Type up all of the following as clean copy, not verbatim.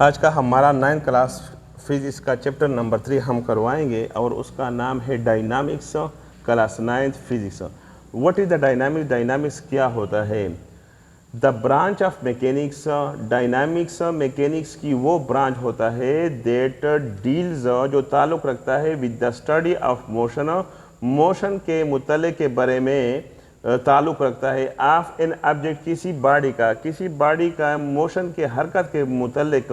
आज का हमारा 9th क्लास फिजिक्स का चैप्टर नंबर 3 हम करवाएंगे और उसका नाम है dynamics. Class 9th physics. What is the dynamics? Dynamics क्या होता है? The branch of mechanics. Dynamics mechanics की वो ब्रांच होता है देट डील्स, जो ताल्लुक़ रखता है with the study of motion. Motion के मुतल्ले के बारे में ताल्लुक़ रखता है। ऑफ एन ऑब्जेक्ट, किसी बॉडी का मोशन के हरकत के मुतल्लिक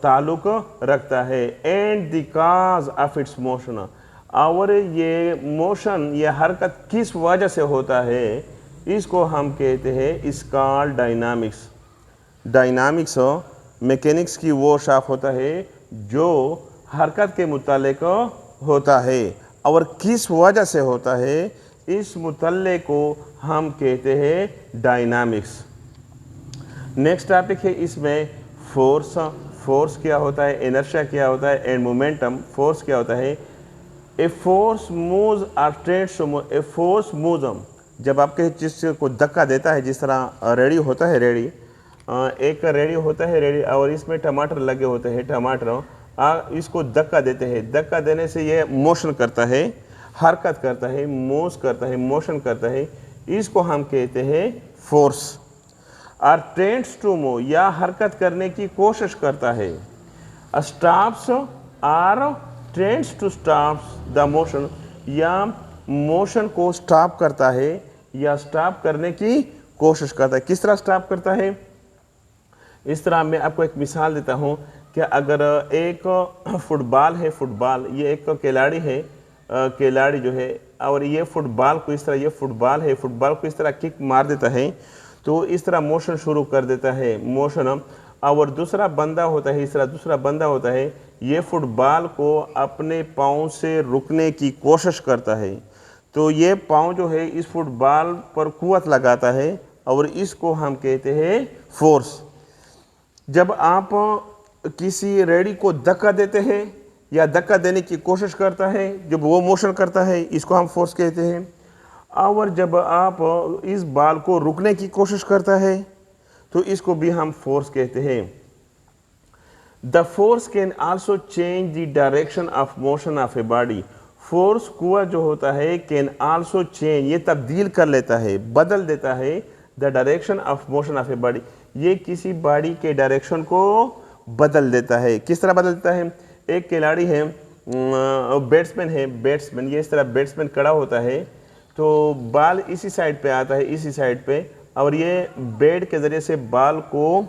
ताल्लुक़ रखता है। And the cause of its motion, और ये मोशन, ये हरकत किस वजह से होता है, इसको हम कहते हैं इसका डायनामिक्स। डायनामिक्स मैकेनिक्स की वो शाख होता है जो हरकत के मुतालिक होता है और किस वजह से होता है, इस मुतल्ले को हम कहते हैं डायनामिक्स। नेक्स्ट टॉपिक है इसमें फोर्स। फोर्स क्या होता है, इनर्शिया क्या होता है, एंड मोमेंटम। फोर्स क्या होता है? ए फोर्स मूव्स और trends to move. A force moves, जब आपके चीज़ को धक्का देता है, जिस तरह रेडी होता है, एक रेडी होता है रेडी, और इसमें टमाटर लगे होते हैं, टमाटर इसको धक्का देते हैं। धक्का देने से ये मोशन करता है, हरकत करता है, मूव करता है, मोशन करता है, इसको हम कहते हैं फोर्स। और ट्रेंड्स टू मूव, या हरकत करने की कोशिश करता है। स्टॉप्स और trends to stops the motion, या मोशन को स्टॉप करता है या स्टॉप करने की कोशिश करता है। किस तरह स्टॉप करता है? इस तरह मैं आपको एक मिसाल देता हूँ कि अगर एक फुटबॉल है, फुटबॉल, ये एक खिलाड़ी है, खिलाड़ी जो है, और ये फुटबॉल को इस तरह, ये फुटबॉल है, फुटबॉल को इस तरह किक मार देता है, तो इस तरह मोशन शुरू कर देता है, मोशन। और दूसरा बंदा होता है, इस तरह दूसरा बंदा होता है, ये फुटबॉल को अपने पाँव से रुकने की कोशिश करता है। तो ये पाँव जो है इस फुटबॉल पर कुव्वत लगाता है और इसको हम कहते हैं फोर्स। जब आप किसी रेडी को धक्का देते हैं या धक्का देने की कोशिश करता है, जब वो मोशन करता है, इसको हम फोर्स कहते हैं। और जब आप इस बॉल को रुकने की कोशिश करता है तो इसको भी हम फोर्स कहते हैं। The force can also change the direction of motion of a body. Force कुआ जो होता है कैन आल्सो चेंज, ये तब्दील कर लेता है, बदल देता है the direction of motion of a body. ये किसी बॉडी के डायरेक्शन को बदल देता है। किस तरह बदल देता है? एक खिलाड़ी है, बैट्समैन है, बैट्समैन, ये इस तरह बैट्समैन खड़ा होता है, तो बॉल इसी साइड पे आता है, इसी साइड पे, और ये बैट के ज़रिए से बॉल को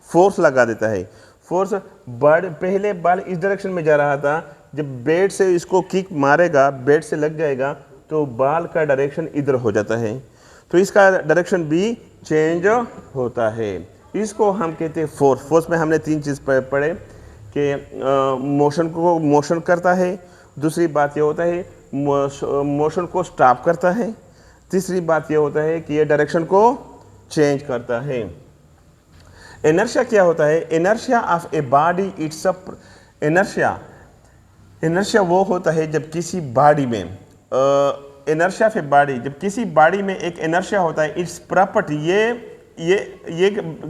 फोर्स लगा देता है। फोर्स, पहले बॉल इस डायरेक्शन में जा रहा था, जब बैट से इसको किक मारेगा, बैट से लग जाएगा, तो बॉल का डायरेक्शन इधर हो जाता है, तो इसका डायरेक्शन भी चेंज होता है। इसको हम कहते हैं फोर्स। फोर्स में हमने 3 चीज़ पढ़े कि मोशन को मोशन करता है, दूसरी बात ये होता है मोशन को स्टॉप करता है, तीसरी बात ये होता है कि ये डायरेक्शन को चेंज करता है। इनर्शिया क्या होता है? Inertia of a body it's a inertia वो होता है जब किसी बॉडी में इनर्शिया ऑफ ए बॉडी, जब किसी बॉडी में एक इनर्शिया होता है, इट्स प्रॉपर्टी, ये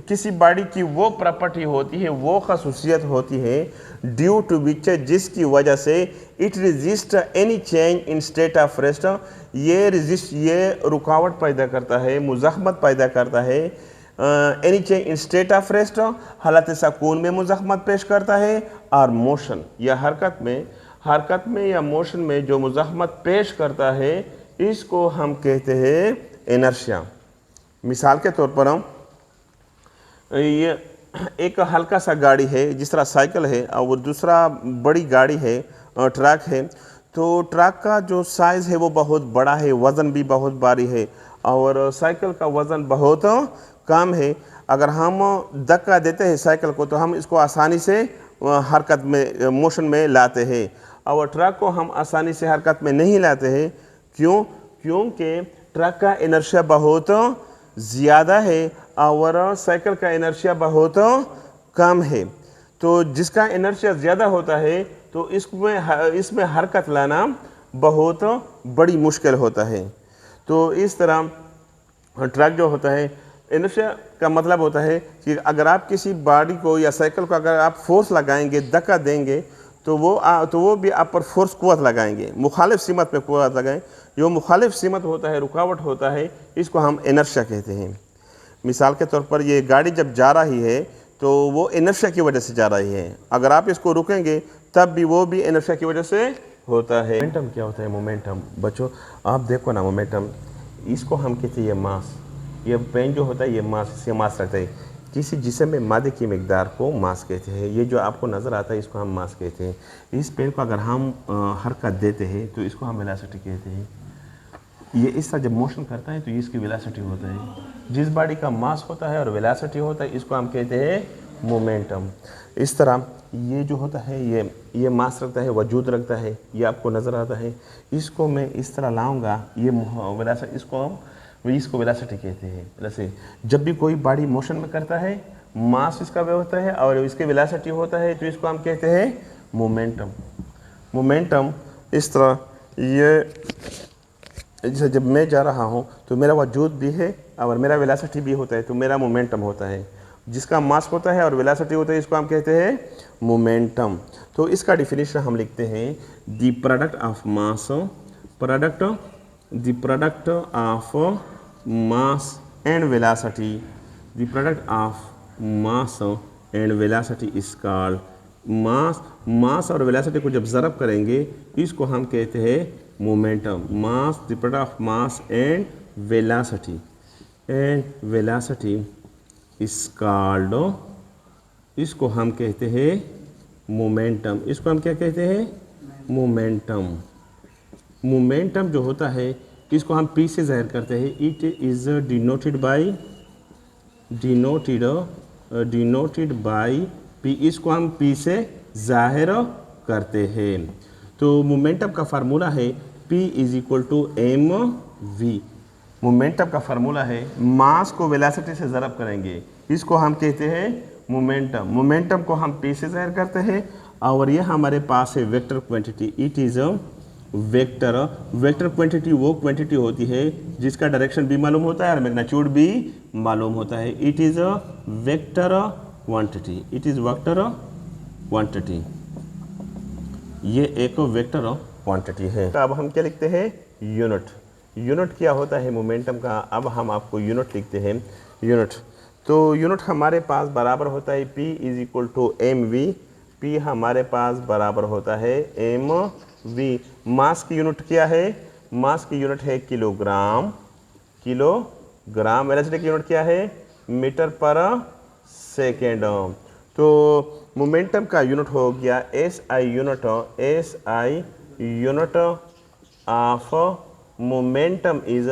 किसी बॉडी की वो प्रॉपर्टी होती है, वो खसूसियत होती है, ड्यू टू विच, जिसकी वजह से it resist any change in state of rest, ये रुकावट पैदा करता है, मुज़ाहमत पैदा करता है। Any change in state of rest, हालत सकून में मुज़ाहमत पेश करता है, और मोशन या हरकत में या मोशन में जो मुज़ाहमत पेश करता है, इसको हम कहते हैं इनर्शिया। मिसाल के तौर पर हम ये एक हल्का सा गाड़ी है, जिस तरह साइकिल है, और दूसरा बड़ी गाड़ी है, ट्रक है, तो ट्रक का जो साइज़ है वो बहुत बड़ा है, वज़न भी बहुत भारी है, और साइकिल का वज़न बहुत कम है। अगर हम धक्का देते हैं साइकिल को, तो हम इसको आसानी से हरकत में, मोशन में लाते हैं, और ट्रक को हम आसानी से हरकत में नहीं लाते हैं। क्यों? क्योंकि ट्रक का इनर्शिया बहुत ज़्यादा है और साइकिल का इनर्शिया बहुत कम है। तो जिसका इनर्शिया ज़्यादा होता है, तो इसमें हरकत लाना बहुत बड़ी मुश्किल होता है। तो इस तरह ट्रक जो होता है, इनर्शिया का मतलब होता है कि अगर आप किसी बॉडी को या साइकिल को अगर आप फोर्स लगाएंगे, धक्का देंगे, तो वो भी आप पर फोर्स कुव्वत लगाएंगे, मुखालिफ सीमत पे कुव्वत लगाएं। जो मुखालिफ सीमत होता है, रुकावट होता है, इसको हम इनर्शिया कहते हैं। मिसाल के तौर पर ये गाड़ी जब जा रही है तो वो इनर्शिया की वजह से जा रही है। अगर आप इसको रुकेंगे तब भी वो भी इनर्शिया की वजह से होता है। मोमेंटम क्या होता है? मोमेंटम बच्चों आप देखो ना, मोमेंटम इसको हम कहते हैं ये मास। ये पेन जो होता है ये मास, ये मास रखता है। किसी जिस्म में मादे की मिकदार को मास कहते हैं। ये जो आपको नज़र आता है इसको हम मास कहते हैं। इस पेन को अगर हम हरकत देते हैं तो इसको हम वेलोसिटी कहते हैं। ये इस तरह जब मोशन करता है तो ये इसकी वेलोसिटी होता है। जिस बॉडी का मास होता है और वेलोसिटी होता है इसको हम कहते हैं मोमेंटम। इस तरह ये जो होता है ये मास रखता है, वजूद रखता है, ये आपको नज़र आता है। इसको मैं इस तरह लाऊंगा, ये वेलोसिटी, इसको वेलोसिटी कहते हैं। जैसे जब भी कोई बॉडी मोशन में करता है, मास इसका वे होता है और इसके वेलोसिटी होता है, तो इसको हम कहते हैं मोमेंटम। मोमेंटम इस तरह ये जैसे जब मैं जा रहा हूँ तो मेरा वजूद भी है और मेरा वेलोसिटी भी होता है, तो मेरा मोमेंटम होता है। जिसका मास होता है और वेलोसिटी होता है इसको हम कहते हैं मोमेंटम। तो इसका डिफिनीशन हम लिखते हैं the product of mass, the product of mass and velocity, the product of mass and velocity is called मास और वेलोसिटी को जब ज़रब करेंगे इसको हम कहते हैं momentum. Mass, the product of mass and velocity is called, इसको हम कहते हैं मोमेंटम। इसको हम क्या कहते हैं? मोमेंटम। मोमेंटम जो होता है इसको हम पी से ज़ाहिर करते हैं। It is denoted by P. इसको हम पी से ज़ाहिर करते हैं। तो मोमेंटम का फार्मूला है P is equal to M V. Momentum का फार्मूला है, मास को वेलोसिटी से ज़रब करेंगे, इसको हम कहते हैं मोमेंटम। मोमेंटम को हम P से ज़ाहिर करते हैं और ये हमारे पास है vector quantity. It is a vector quantity वो क्वांटिटी होती है जिसका डायरेक्शन भी मालूम होता है और मैग्नीट्यूड भी मालूम होता है। It is a vector quantity, it is vector quantity, ये एक वेक्टर क्वांटिटी है। अब हम क्या लिखते हैं? यूनिट। यूनिट क्या होता है मोमेंटम का? अब हम आपको यूनिट लिखते हैं। यूनिट, तो यूनिट हमारे पास बराबर होता है P is equal to M V. P हमारे पास बराबर होता है एम वी। मास की यूनिट क्या है? मास की यूनिट है किलोग्राम। किलोग्राम। वेलोसिटी की यूनिट क्या है? मीटर पर सेकेंड। तो मोमेंटम का यूनिट हो गया SI unit. SI unit of momentum is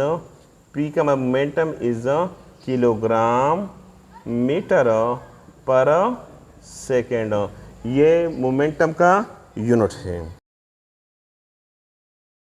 P का मोमेंटम इज किलोग्राम मीटर पर सेकेंड। ये मोमेंटम का यूनिट है।